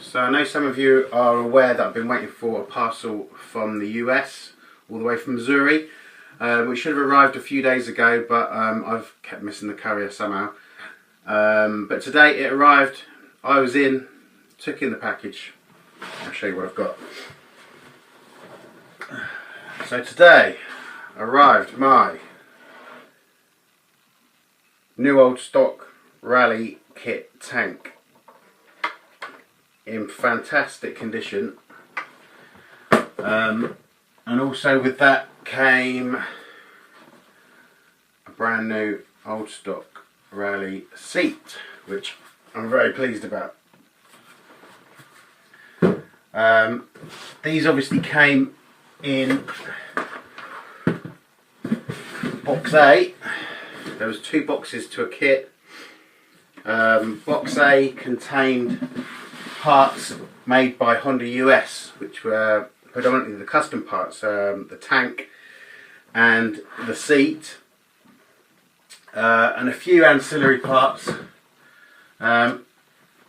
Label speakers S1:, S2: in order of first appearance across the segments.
S1: So I know some of you are aware that I've been waiting for a parcel from the US, all the way from Missouri, which should have arrived a few days ago, but I've kept missing the courier somehow. But today it arrived. I was in, took in the package. I'll show you what I've got. So today arrived my new old stock rally kit tank in fantastic condition, and also with that came a brand new old stock rally seat, which I'm very pleased about. These obviously came in box A. There was 2 boxes to a kit. Box A contained parts made by Honda US, which were predominantly the custom parts, the tank and the seat, and a few ancillary parts,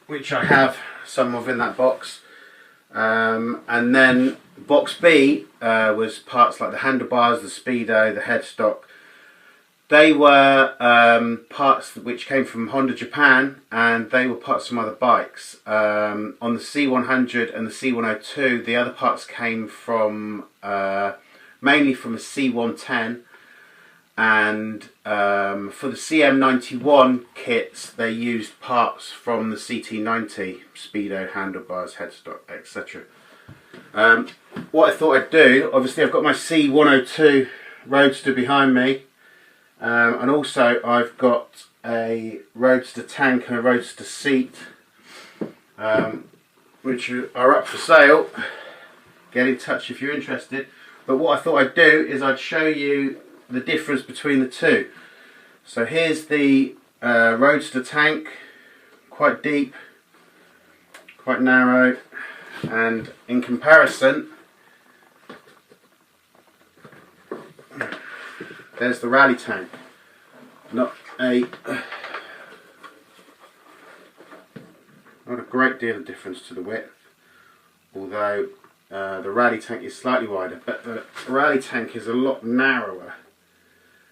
S1: which I have some of in that box. And then box B was parts like the handlebars, the speedo, the headstock. They were parts which came from Honda Japan, and they were parts from other bikes. On the C100 and the C102, the other parts came from mainly from a C110, and for the CM91 kits they used parts from the CT90, speedo, handlebars, headstock, etc. What I thought I'd do, obviously I've got my C102 Roadster behind me. And also I've got a Roadster tank and a Roadster seat, which are up for sale. Get in touch if you're interested. But what I thought I'd do is I'd show you the difference between the two. So here's the Roadster tank, quite deep, quite narrow, and in comparison there's the rally tank. Not a great deal of difference to the width, although the rally tank is slightly wider, but the rally tank is a lot narrower.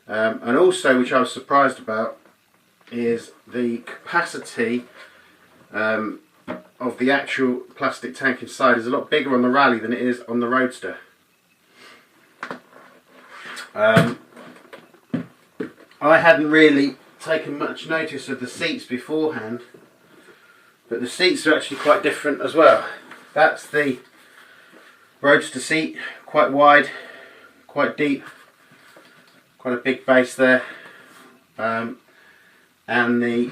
S1: And also, which I was surprised about, is the capacity of the actual plastic tank inside is a lot bigger on the rally than it is on the Roadster. I hadn't really taken much notice of the seats beforehand, but the seats are actually quite different as well. That's the Roadster seat, quite wide, quite deep, quite a big base there, and the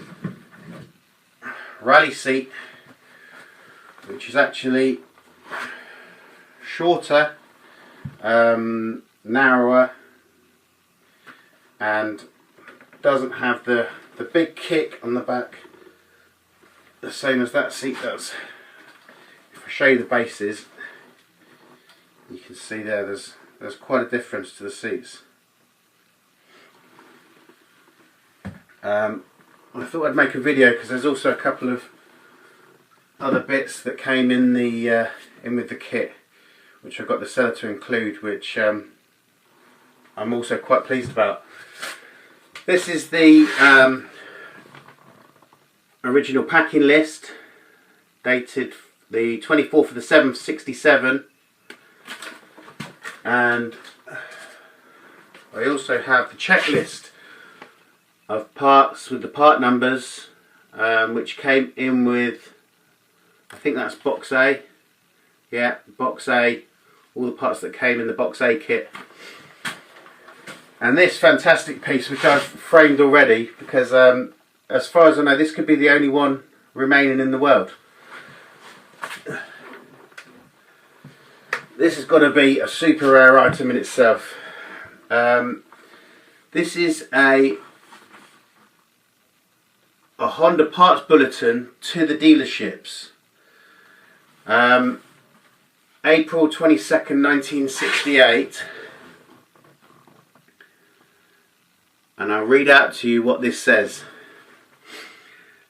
S1: rally seat, which is actually shorter, narrower, and doesn't have the big kick on the back the same as that seat does. If I show you the bases, you can see there's quite a difference to the seats. I thought I'd make a video because there's also a couple of other bits that came in the in with the kit, which I got the seller to include, which I'm also quite pleased about. This is the original packing list, dated the 24th of the 7th, 67, and I also have the checklist of parts with the part numbers, which came in with, I think that's box A. Yeah, box A, all the parts that came in the box A kit. And this fantastic piece, which I've framed already, because as far as I know, this could be the only one remaining in the world. This is going to be a super rare item in itself. This is a Honda parts bulletin to the dealerships. April 22nd, 1968. And I'll read out to you what this says.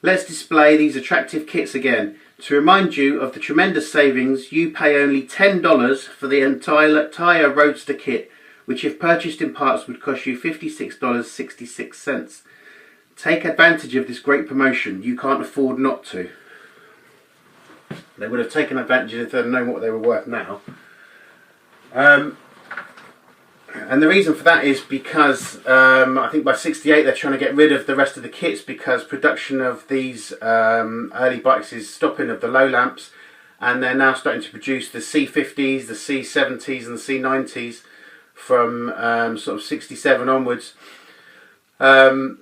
S1: Let's display these attractive kits again. To remind you of the tremendous savings, you pay only $10 for the entire Roadster kit, which if purchased in parts would cost you $56.66. Take advantage of this great promotion. You can't afford not to. They would have taken advantage if they'd known what they were worth now. And the reason for that is because I think by 68 they're trying to get rid of the rest of the kits because production of these early bikes is stopping, of the low lamps, and they're now starting to produce the C50s, the C70s and the C90s from sort of 67 onwards.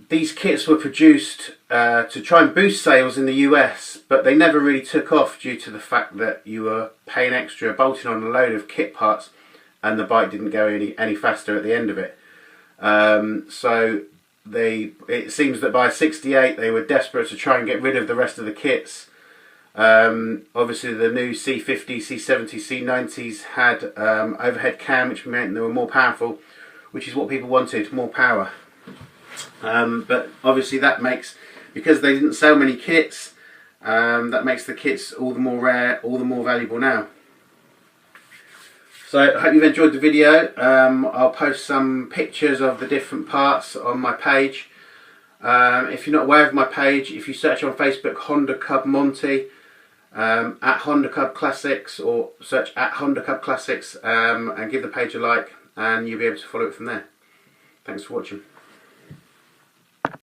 S1: These kits were produced to try and boost sales in the US, but they never really took off due to the fact that you were paying extra, bolting on a load of kit parts, and the bike didn't go any faster at the end of it. So it seems that by 68 they were desperate to try and get rid of the rest of the kits. Obviously the new C50, C70, C90s had overhead cam, which meant they were more powerful, which is what people wanted, more power. But obviously that makes, because they didn't sell many kits, that makes the kits all the more rare, all the more valuable now. So I hope you've enjoyed the video. I'll post some pictures of the different parts on my page. If you're not aware of my page, if you search on Facebook Honda Cub Monty, at Honda Cub Classics, or search at Honda Cub Classics, and give the page a like, and you'll be able to follow it from there. Thanks for watching.